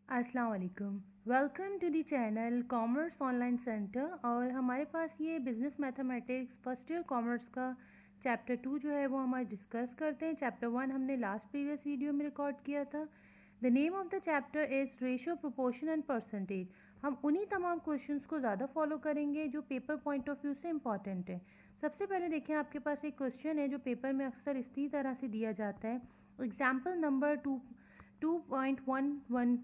अस्सलाम वालेकुम। Welcome to the channel commerce online centre. और हमारे पास ये business mathematics first year commerce का चैप्टर 2 जो है वो हमारे डिस्कस करते हैं। चैप्टर 1 हमने लास्ट प्रीवियस वीडियो में रिकॉर्ड किया था। The name of the chapter is ratio, proportion and percentage. हम उन्हीं तमाम क्वेश्चंस को ज़्यादा फॉलो करेंगे जो पेपर पॉइंट ऑफ व्यू से इंपॉर्टेंट है। सबसे पहले देखें, आपके पास एक क्वेश्चन है जो पेपर में अक्सर इसी तरह से दिया जाता है। Example number 2.11,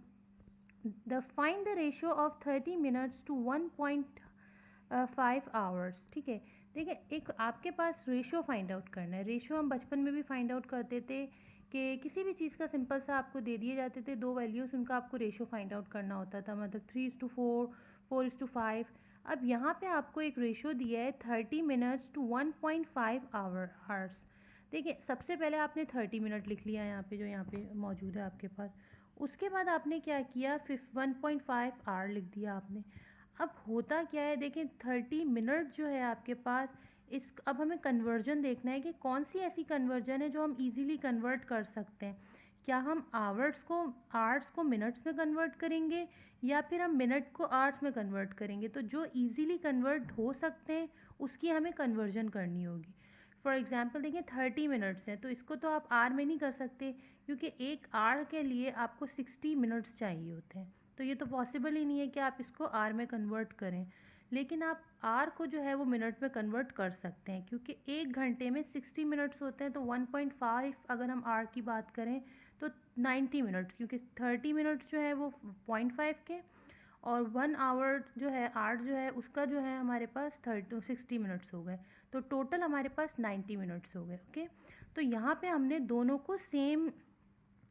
the find the ratio of 30 minutes to 1.5 hours. ठीक है, देखिए एक आपके पास रेशियो फाइंड आउट करना है। रेशियो हम बचपन में भी फाइंड आउट करते थे कि किसी भी चीज़ का सिंपल सा आपको दे दिए जाते थे दो वैल्यूज़, उनका आपको रेशियो फाइंड आउट करना होता था, मतलब 3:4, 4:5। अब यहाँ पे आपको एक रेशियो दिया है 30 मिनट्स टू 1.5 आवर्स। देखिए सबसे पहले आपने 30 मिनट लिख लिया यहाँ पे, जो यहाँ पे मौजूद है आपके पास। उसके बाद आपने क्या किया, 1.5 आवर लिख दिया आपने। अब होता क्या है, देखिए 30 मिनट जो है आपके पास, इस अब हमें कन्वर्जन देखना है कि कौन सी ऐसी कन्वर्जन है जो हम इजीली कन्वर्ट कर सकते हैं। क्या हम आवर्स को मिनट्स में कन्वर्ट करेंगे या फिर हम मिनट को आवर्स में कन्वर्ट करेंगे। तो जो इजीली कन्वर्ट हो सकते हैं उसकी हमें कन्वर्जन करनी होगी। फॉर एग्ज़ाम्पल देखिए 30 मिनट्स हैं, तो इसको तो आप आर में नहीं कर सकते क्योंकि एक आर के लिए आपको 60 मिनट्स चाहिए होते हैं। तो ये तो पॉसिबल ही नहीं है कि आप इसको आर में कन्वर्ट करें। लेकिन आप आर को जो है वो मिनट में कन्वर्ट कर सकते हैं, क्योंकि एक घंटे में 60 मिनट्स होते हैं। तो 1.5 अगर हम आर की बात करें तो 90 मिनट्स, क्योंकि 30 मिनट्स जो है वो 0.5 के, और 1 आवर जो है आर जो है उसका जो है हमारे पास 60 मिनट्स हो गए। तो टोटल हमारे पास 90 मिनट्स हो गए। ओके, तो यहाँ पे हमने दोनों को सेम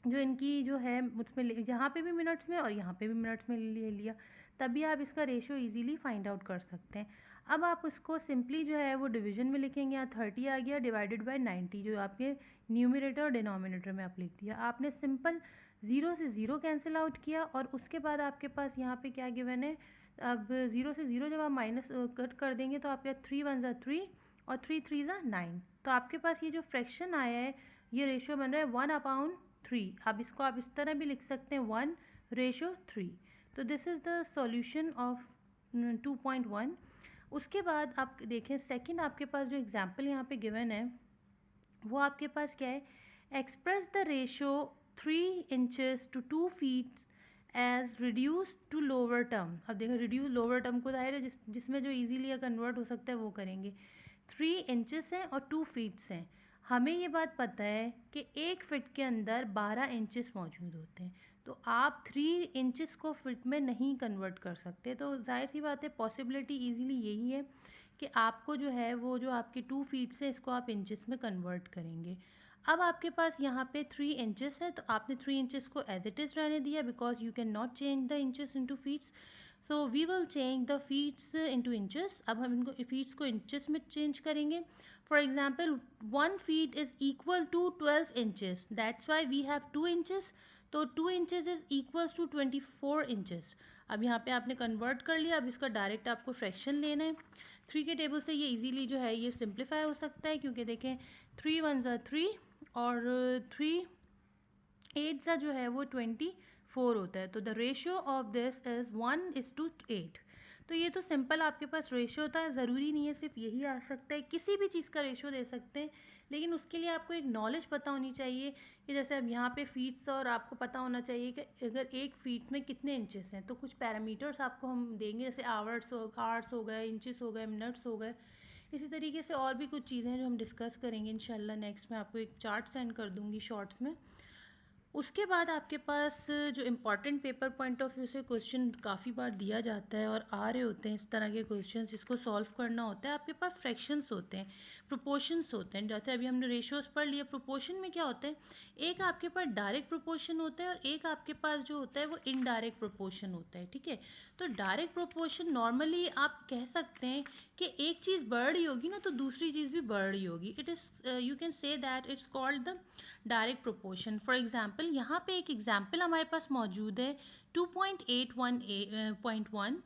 जो इनकी जो है उसमें यहाँ पे भी मिनट्स में और यहाँ पे भी मिनट्स में ले लिया, तभी आप इसका रेशियो इजीली फाइंड आउट कर सकते हैं। अब आप उसको सिंपली जो है वो डिवीजन में लिखेंगे। यहाँ 30 आ गया डिवाइडेड बाय 90, जो आपके न्यूमरेटर और डिनोमिनेटर में आप लिख दिया। आपने सिंपल ज़ीरो से ज़ीरो कैंसिल आउट किया और उसके बाद आपके पास यहाँ पे क्या गिवन है। अब ज़ीरो से ज़ीरो जब आप माइनस कट कर देंगे तो आपके 3 1 3 और 3 3 9। तो आपके पास ये जो फ्रैक्शन आया है, ये रेशियो बन रहा है 1/3। अब इसको आप इस तरह भी लिख सकते हैं 1:3। तो this is the solution of 2.1। उसके बाद आप देखें सेकंड, आपके पास जो एग्जांपल यहाँ पे गिवन है वो आपके पास क्या है, express the ratio 3 inches to 2 feet as reduce to lower term. अब देखो रिड्यूस लोअर टर्म को दायरे जिसमें जो इजीली कन्वर्ट हो सकता है वो करेंगे। 3 इंचेस हैं और 2 फीट्स हैं। हमें ये बात पता है कि 1 फिट के अंदर 12 इंचेस मौजूद होते हैं। तो आप 3 इंचेस को फिट में नहीं कन्वर्ट कर सकते। तो जाहिर सी बात है पॉसिबिलिटी इजीली यही है कि आपको जो है वो जो आपके 2 फीट्स है इसको आप इंचेस में कन्वर्ट करेंगे। अब आपके पास यहाँ पे 3 इंचेस है, तो आपने 3 इंचेस को एज इट इज़ रहने दिया because you can not change the inches into feets. So we will change the feets into inches. अब हम इनको फीट्स को इंचेस में चेंज करेंगे। For example 1 feet is equal to 12 inches, that's why we have 2 inches. तो 2 inches is equals to 24 inches. अब यहाँ पे आपने कन्वर्ट कर लिया। अब इसका डायरेक्ट आपको फ्रैक्शन लेना है। 3 के टेबल से ये इजीली जो है ये सिंप्लीफाई हो सकता है, क्योंकि देखें 3 1 3 और 3 8 जो है वो 24 होता है। तो the ratio of this is 1:8। तो ये तो सिंपल आपके पास रेशियो होता है, ज़रूरी नहीं है सिर्फ यही आ सकता है, किसी भी चीज़ का रेशियो दे सकते हैं। लेकिन उसके लिए आपको एक नॉलेज पता होनी चाहिए कि जैसे अब यहाँ पे फीट्स, और आपको पता होना चाहिए कि अगर 1 फीट में कितने इंचेस हैं। तो कुछ पैरामीटर्स आपको हम देंगे, जैसे आवर्स हो गए, इंचेस हो गए, मिनट्स हो गए। इसी तरीके से और भी कुछ चीज़ें हैं जो हम डिस्कस करेंगे इंशाल्लाह नेक्स्ट। मैं आपको एक चार्ट सेंड कर दूँगी शॉर्ट्स में। उसके बाद आपके पास जो important paper point of view से क्वेश्चन काफ़ी बार दिया जाता है और आ रहे होते हैं इस तरह के क्वेश्चंस, इसको सॉल्व करना होता है। आपके पास फ्रैक्शंस होते हैं, प्रोपोर्शंस होते हैं। जैसे अभी हमने रेशियोज पढ़ लिया। प्रोपोर्शन में क्या होता है, एक आपके पास डायरेक्ट प्रोपोर्शन होता है और एक आपके पास जो होता है वो इनडायरेक्ट प्रोपोर्शन होता है। ठीक है, तो डायरेक्ट प्रोपोर्शन नॉर्मली आप कह सकते हैं कि एक चीज़ बढ़ रही होगी ना तो दूसरी चीज़ भी बढ़ रही होगी। It is you can say that it's called the direct proportion. For example यहाँ पे एक एग्जाम्पल हमारे पास मौजूद है 2.81.1।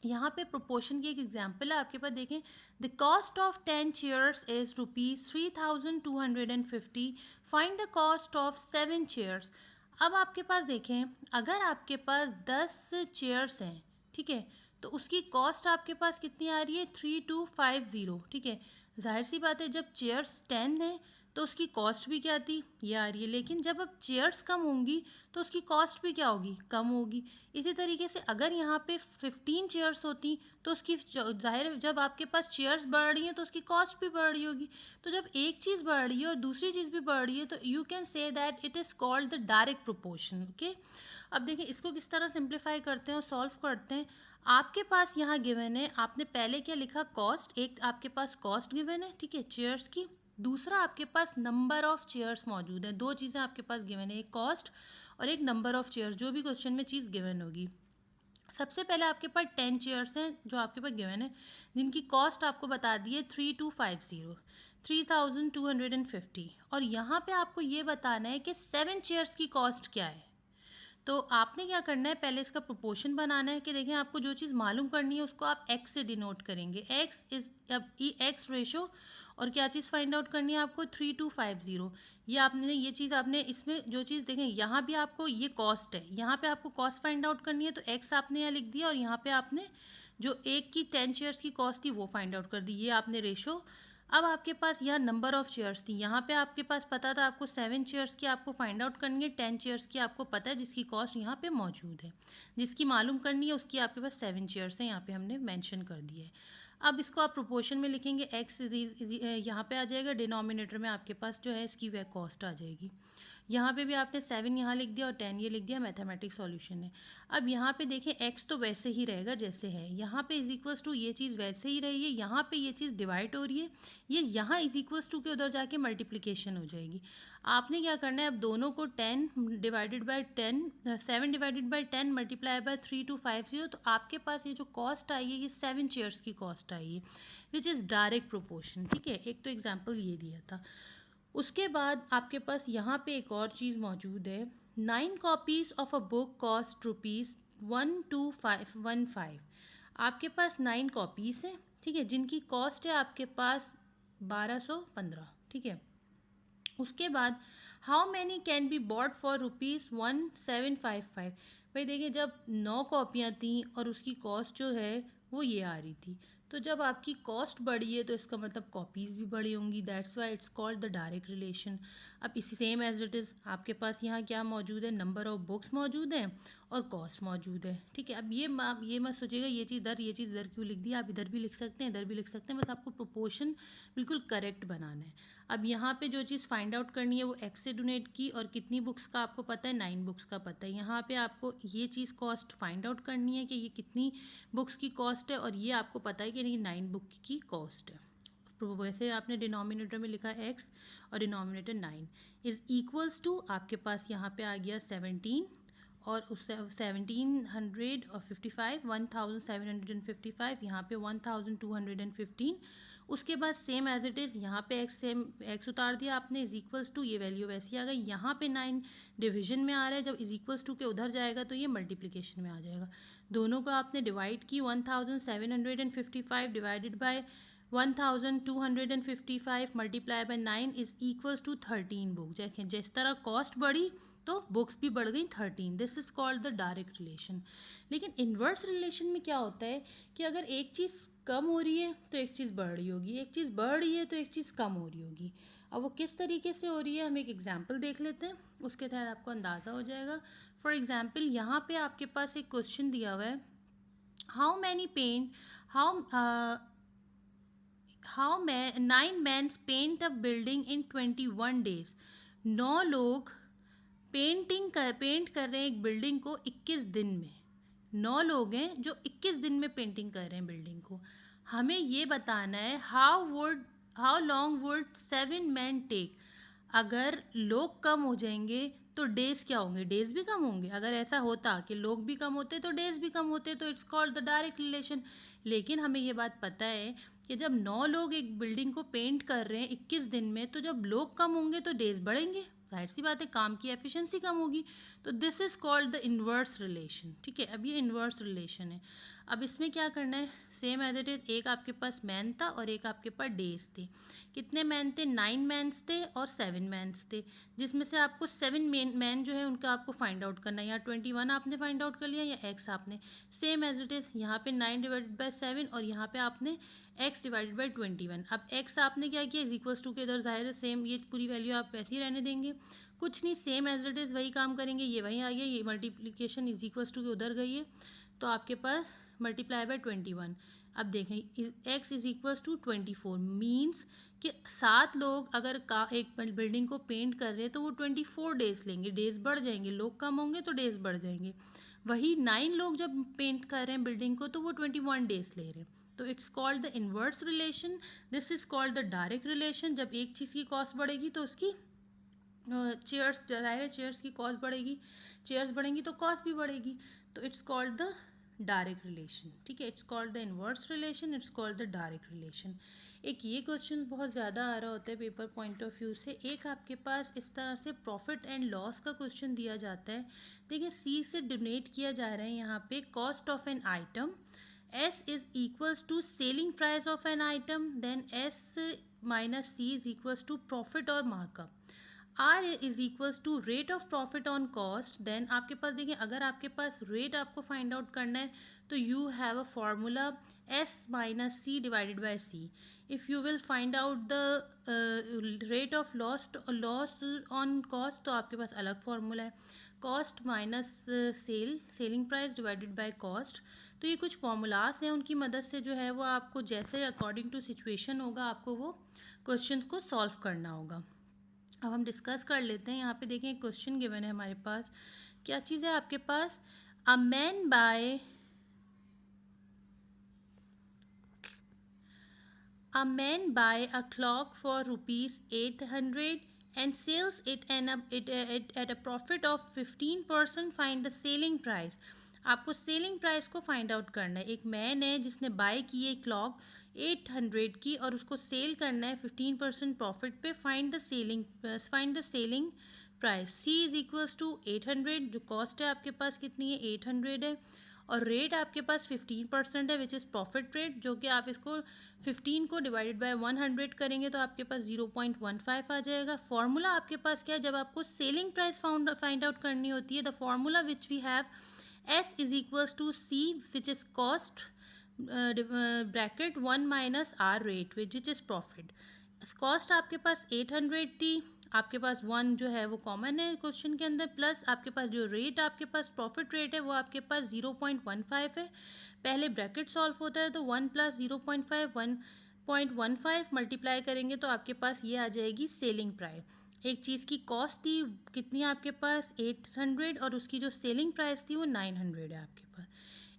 यहाँ पे प्रोपोर्शन की एक एग्जाम्पल है आपके पास। देखें, the cost of 10 chairs is ₹3250। Find the cost of 7 chairs. अब आपके पास देखें, अगर आपके पास 10 चेयर्स हैं, ठीक है, तो उसकी कॉस्ट आपके पास कितनी आ रही है, 3250, ठीक है। जाहिर सी बात है, जब चेयर्स 10 हैं तो उसकी कॉस्ट भी क्या थी, ये आ रही है। लेकिन जब अब चेयर्स कम होंगी तो उसकी कॉस्ट भी क्या होगी, कम होगी। इसी तरीके से अगर यहाँ पे 15 चेयर्स होती तो उसकी जाहिर है, जब आपके पास चेयर्स बढ़ रही हैं तो उसकी कॉस्ट भी बढ़ रही होगी। तो जब एक चीज़ बढ़ रही है और दूसरी चीज़ भी बढ़ रही है तो you can say that it is called the direct proportion, okay. अब देखिए इसको किस तरह सिंप्लीफाई करते हैं और सॉल्व करते हैं। आपके पास यहाँ गिवन है, आपने पहले क्या लिखा, कॉस्ट, एक आपके पास कॉस्ट गिवन है, ठीक है, चेयर्स की। दूसरा आपके पास नंबर ऑफ चेयर्स मौजूद है। दो चीज़ें आपके पास गिवन है, एक कॉस्ट और एक नंबर ऑफ चेयर्स, जो भी क्वेश्चन में चीज़ गिवन होगी। सबसे पहले आपके पास 10 चेयर्स हैं जो आपके पास गिवन है, जिनकी कॉस्ट आपको बता दी है 3250, 3250। और यहाँ पे आपको ये बताना है कि 7 चेयर्स की कॉस्ट क्या है। तो आपने क्या करना है, पहले इसका प्रोपोर्शन बनाना है कि देखें, आपको जो चीज़ मालूम करनी है उसको आप एक्स से डिनोट करेंगे। एक्स इज अब एक्स रेशो, और क्या चीज़ फाइंड आउट करनी है आपको, 3250। ये आपने, ये चीज़ आपने इसमें जो चीज़ देखें, यहाँ भी आपको ये कॉस्ट है, यहाँ पे आपको कॉस्ट फाइंड आउट करनी है तो एक्स आपने यहाँ लिख दिया, और यहाँ पे आपने जो एक की 10 शेयर्स की कॉस्ट थी वो फाइंड आउट कर दी, ये आपने रेशो। अब आपके पास यहाँ नंबर ऑफ़ चेयर्स थी, यहाँ पे आपके पास पता था आपको 7 चेयर्स की आपको फाइंड आउट करनी है, 10 चेयर्स की आपको पता है जिसकी कॉस्ट यहाँ पे मौजूद है, जिसकी मालूम करनी है उसकी आपके पास 7 चेयर्स हैं, यहाँ पे हमने मेंशन कर दिया है। अब इसको आप प्रोपोर्शन में लिखेंगे, एक्स यहाँ पे आ जाएगा, डिनोमिनेटर में आपके पास जो है इसकी वह कॉस्ट आ जाएगी। यहाँ पे भी आपने 7 यहाँ लिख दिया और 10 ये लिख दिया, मैथमेटिक्स सॉल्यूशन है। अब यहाँ पे देखें, x तो वैसे ही रहेगा जैसे है, यहाँ पे इज इक्वल्स टू ये चीज़ वैसे ही रही है, यहाँ पे ये चीज़ डिवाइड हो रही है, ये यहाँ इज इक्वल्स टू के उधर जाके मल्टीप्लिकेशन हो जाएगी। आपने क्या करना है, अब दोनों को 10 divided by 10, 7 divided by 10 multiply by 3250, तो आपके पास ये जो कॉस्ट आई है ये 7 चेयर्स की कॉस्ट आई है, विच इज़ डायरेक्ट प्रोपोर्शन, ठीक है। एक तो एग्जाम्पल ये दिया था। उसके बाद आपके पास यहाँ पे एक और चीज़ मौजूद है, 9 copies of a book cost ₹1215। आपके पास 9 कॉपीज़ हैं, ठीक है, जिनकी कॉस्ट है आपके पास 1215, ठीक है। उसके बाद how many can be bought for ₹1755। भाई देखिए, जब 9 कॉपियाँ थी और उसकी कॉस्ट जो है वो ये आ रही थी, तो जब आपकी कॉस्ट बढ़ी है तो इसका मतलब कॉपीज़ भी बढ़ी होंगी, that's why it's called the direct relation. अब इसी सेम एज इट इज़ आपके पास यहाँ क्या मौजूद है, नंबर ऑफ बुक्स मौजूद हैं और कॉस्ट मौजूद है, ठीक है। अब आप ये मत सोचिएगा ये चीज़ इधर क्यों लिख दी, आप इधर भी लिख सकते हैं, इधर भी लिख सकते हैं, बस आपको प्रोपोर्शन बिल्कुल करेक्ट बनाना है। अब यहाँ पे जो चीज़ फाइंड आउट करनी है वो एक्स से डोनेट की, और कितनी बुक्स का आपको पता है, 9 बुक्स का पता है। यहाँ पे आपको ये चीज़ कॉस्ट फाइंड आउट करनी है कि ये कितनी बुक्स की कॉस्ट है, और ये आपको पता है कि नहीं 9 बुक की कॉस्ट है। तो वैसे आपने डिनोमिनेटर में लिखा एक्स और डिनोमिनेटर 9 इज़ इक्वल्स टू, आपके पास यहाँ पे आ गया 17, और उस 1755, 1755, यहाँ पे 1215। उसके बाद सेम एज इट इज़ यहाँ पे एक्स उतार दिया आपने, इज इक्वल्स टू, ये वैल्यू वैसी आ गई। यहाँ पे 9 डिवीजन में आ रहा है, जब इज इक्वल्स टू के उधर जाएगा तो ये मल्टीप्लिकेशन में आ जाएगा। दोनों को आपने डिवाइड की, 1755 divided by 1255 multiply by 9 is equals to 13 book. देखें जिस तरह कॉस्ट बढ़ी तो बुक्स भी बढ़ गई 13, this is called the direct relation. लेकिन इन्वर्स रिलेशन में क्या होता है कि अगर एक चीज़ कम हो रही है तो एक चीज़ बढ़ रही होगी, एक चीज़ बढ़ रही है तो एक चीज़ कम हो रही होगी। अब वो किस तरीके से हो रही है, हम एक एग्जाम्पल देख लेते हैं, उसके तहत आपको अंदाज़ा हो जाएगा। फॉर एग्जाम्पल यहाँ पे आपके पास एक क्वेश्चन दिया हुआ है, how many paint how 9 mans paint a building in 21 days. 9 लोग पेंट कर रहे हैं एक बिल्डिंग को 21 दिन में। 9 लोग हैं जो 21 दिन में पेंटिंग कर रहे हैं बिल्डिंग को। हमें ये बताना है how long would 7 man take. अगर लोग कम हो जाएंगे तो डेज क्या होंगे, डेज भी कम होंगे। अगर ऐसा होता कि लोग भी कम होते तो डेज भी कम होते, तो it's called the direct relation. लेकिन हमें ये बात पता है कि जब 9 लोग एक बिल्डिंग को पेंट कर रहे हैं 21 दिन में, तो जब लोग कम होंगे तो डेज बढ़ेंगे, जाहिर सी बात है काम की एफिशिएंसी कम होगी। तो this is called the inverse relation, ठीक है। अब ये इन्वर्स रिलेशन है। अब इसमें क्या करना है, सेम एज इट इज़, एक आपके पास मैन था और एक आपके पास डेज थे। कितने मैन थे, 9 मैन्स थे और 7 मैन्स थे, जिसमें से आपको 7 मैन जो है उनका आपको फाइंड आउट करना है। या 21 आपने फाइंड आउट कर लिया या एक्स आपने, सेम एज इट इज़, यहाँ पे 9 डिवाइडेड बाई 7 और यहाँ पे आपने x डिवाइडेड बाई 21। अब x आपने क्या किया, इज इक्वल्स टू के इधर जाहिर है सेम ये पूरी वैल्यू आप वैसे ही रहने देंगे, कुछ नहीं, सेम एज इट इज़ वही काम करेंगे। ये वहीं आ गया, ये मल्टीप्लिकेशन इज इक्वल्स टू के उधर गई है, तो आपके पास मल्टीप्लाई बाय 21। अब देखें x is equals to 24 means कि 7 लोग अगर एक बिल्डिंग को पेंट कर रहे हैं तो वो 24 डेज लेंगे, डेज बढ़ जाएंगे, लोग कम होंगे तो डेज बढ़ जाएंगे। वही 9 लोग जब पेंट कर रहे हैं बिल्डिंग को तो वो 21 डेज ले रहे हैं। तो it's called the inverse relation, this is called the direct relation. जब एक चीज़ की कॉस्ट बढ़ेगी तो उसकी चेयर्स, जाहिर है चेयर्स की कॉस्ट बढ़ेगी, चेयर्स बढ़ेंगी तो कॉस्ट भी बढ़ेगी, तो it's called the direct relation, ठीक है। It's called the inverse relation, it's called the direct relation. एक ये क्वेश्चन बहुत ज़्यादा आ रहा होता है पेपर पॉइंट ऑफ व्यू से। एक आपके पास इस तरह से प्रॉफिट एंड लॉस का क्वेश्चन दिया जाता है। देखिए सी से डोनेट किया जा रहा है यहाँ पे cost of an item, S is equals to selling price of an item, then S minus C is equals to profit or markup. R is equals to rate of profit on cost. Then आपके पास देखिए, अगर आपके पास rate आपको find out करना है तो you have a formula S minus C divided by C. If you will find out the rate of loss on cost तो आपके पास अलग formula है, cost minus selling price divided by cost। तो ये कुछ फॉर्मूलाज हैं, उनकी मदद से जो है वो आपको जैसे अकॉर्डिंग टू सिचुएशन होगा आपको वो क्वेश्चन को सॉल्व करना होगा। अब हम डिस्कस कर लेते हैं। यहाँ पे देखें एक क्वेश्चन गिवन है हमारे पास, क्या चीज़ है आपके पास, a man by a clock for rupees 800 and sells it at a profit of 15%, find the selling price। आपको सेलिंग प्राइस को फाइंड आउट करना है। एक मैन है जिसने बाय की है क्लॉक 800 की और उसको सेल करना है 15% प्रॉफिट पे, find the selling price. C is equals to 800, जो कॉस्ट है आपके पास कितनी है 800 है, और रेट आपके पास 15% है विच इज़ प्रॉफिट रेट, जो कि आप इसको 15 को डिवाइडेड बाय 100 करेंगे तो आपके पास 0.15 आ जाएगा। फॉर्मूला आपके पास क्या है, जब आपको सेलिंग प्राइस फाइंड आउट करनी होती है, the formula which we have S is equals to C which is cost bracket 1 minus R rate which is profit। Cost आपके पास 800 थी, आपके पास 1 जो है वो कॉमन है क्वेश्चन के अंदर, प्लस आपके पास जो रेट आपके पास प्रॉफिट रेट है वो आपके पास 0.15 है। पहले ब्रैकेट सॉल्व होता है तो 1 प्लस 0.5 1.15 मल्टीप्लाई करेंगे तो आपके पास ये आ जाएगी सेलिंग प्राइस। एक चीज़ की कॉस्ट थी कितनी आपके पास 800 और उसकी जो सेलिंग प्राइस थी वो 900 है आपके पास।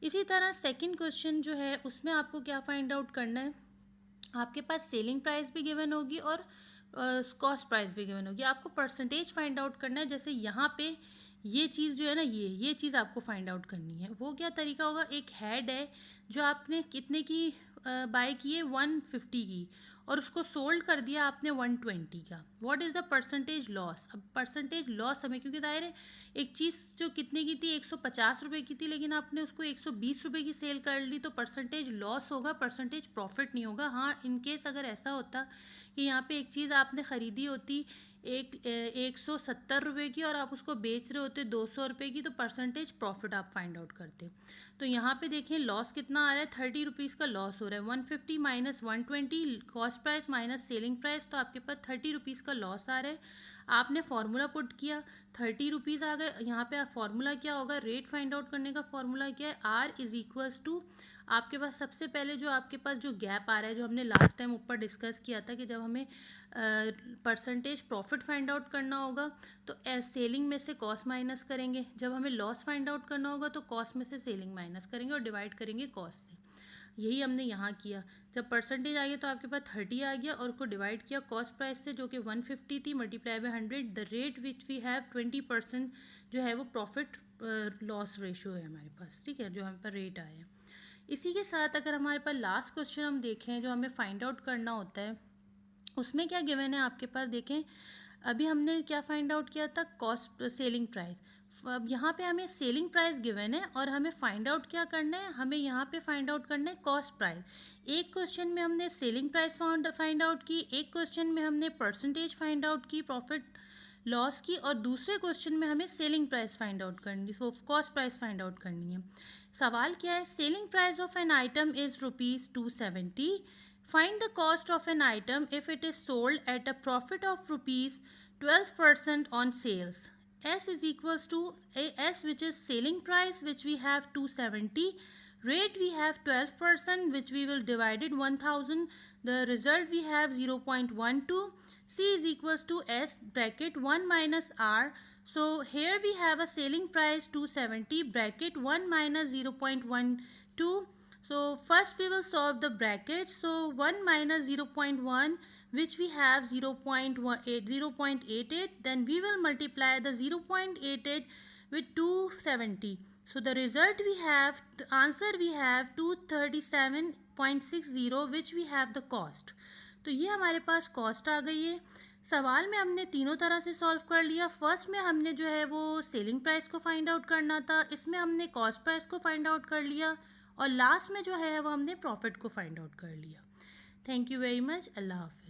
इसी तरह सेकंड क्वेश्चन जो है उसमें आपको क्या फाइंड आउट करना है, आपके पास सेलिंग प्राइस भी गिवन होगी और कॉस्ट प्राइस भी गिवन होगी, आपको परसेंटेज फाइंड आउट करना है। जैसे यहाँ पे ये चीज़ जो है ना, ये चीज़ आपको फाइंड आउट करनी है। वो क्या तरीका होगा, एक हेड है जो आपने कितने की बाय की है 150 की और उसको सोल्ड कर दिया आपने 120 का, what is the percentage loss. अब परसेंटेज लॉस हमें, क्योंकि दायरे है एक चीज़ जो कितने की थी 150 रुपये की थी लेकिन आपने उसको 120 रुपये की सेल कर ली तो परसेंटेज लॉस होगा, परसेंटेज प्रॉफिट नहीं होगा। हाँ इनकेस अगर ऐसा होता कि यहाँ पे एक चीज़ आपने ख़रीदी होती 170 रुपये की और आप उसको बेच रहे होते 200 रुपये की तो परसेंटेज प्रॉफिट आप फाइंड आउट करते। तो यहाँ पे देखें लॉस कितना आ रहा है, 30 रुपीज़ का लॉस हो रहा है। 150 minus 120 cost price minus selling price, तो आपके पास 30 रुपीज़ का लॉस आ रहा है। आपने फार्मूला पुट किया 30 रुपीज़ आ गए। यहाँ पे फार्मूला क्या होगा, रेट फाइंड आउट करने का फार्मूला क्या है, आर इज इक्वल्स टू, आपके पास सबसे पहले जो आपके पास जो गैप आ रहा है जो हमने लास्ट टाइम ऊपर डिस्कस किया था कि जब हमें परसेंटेज प्रॉफिट फाइंड आउट करना होगा तो सेलिंग में से कॉस्ट माइनस करेंगे, जब हमें लॉस फाइंड आउट करना होगा तो कॉस्ट में से सेलिंग माइनस करेंगे और डिवाइड करेंगे कॉस्ट से। यही हमने यहाँ किया, जब परसेंटेज आ गया तो आपके पास 30 आ गया और उसको डिवाइड किया कॉस्ट प्राइस से जो कि 150 थी multiply by 100, the rate which we have 20% जो है वो प्रॉफिट लॉस रेशियो है हमारे पास, ठीक है, जो हमारे पास रेट आया है। इसी के साथ अगर हमारे पास लास्ट क्वेश्चन हम देखें जो हमें फाइंड आउट करना होता है उसमें क्या गिवन है आपके पास, देखें अभी हमने क्या फाइंड आउट किया था, कॉस्ट सेलिंग प्राइस। अब यहाँ पे हमें सेलिंग प्राइस गिवन है और हमें फाइंड आउट क्या करना है, हमें यहाँ पे फाइंड आउट करना है कॉस्ट प्राइस। एक क्वेश्चन में हमने सेलिंग प्राइस फाइंड आउट की, एक क्वेश्चन में हमने परसेंटेज फाइंड आउट की प्रॉफिट लॉस की, और दूसरे क्वेश्चन में हमें सेलिंग प्राइस फाइंड आउट करनी, so cost price find out करनी है। सवाल क्या है, selling price of an item is ₹270, find the cost of an item if it is sold at a profit of ₹12% on sales. S is equals to S, which is selling price, which we have 270, rate we have 12%, which we will divide it 1000, the result we have 0.12. C is equals to S bracket 1 minus R. So here we have a selling price 270 bracket 1 minus 0.12. So first we will solve the bracket. So 1 minus 0.1, which we have 0.88, then we will multiply the 0.88 with 270. So the result we have, the answer we have 237.60, which we have the cost. तो ये हमारे पास cost आ गई है। सवाल में हमने तीनों तरह से सॉल्व कर लिया। फर्स्ट में हमने जो है वो सेलिंग प्राइस को फाइंड आउट करना था, इसमें हमने कॉस्ट प्राइस को फाइंड आउट कर लिया, और लास्ट में जो है वो हमने प्रॉफिट को फाइंड आउट कर लिया। Thank you very much. अल्लाह हाफिज़।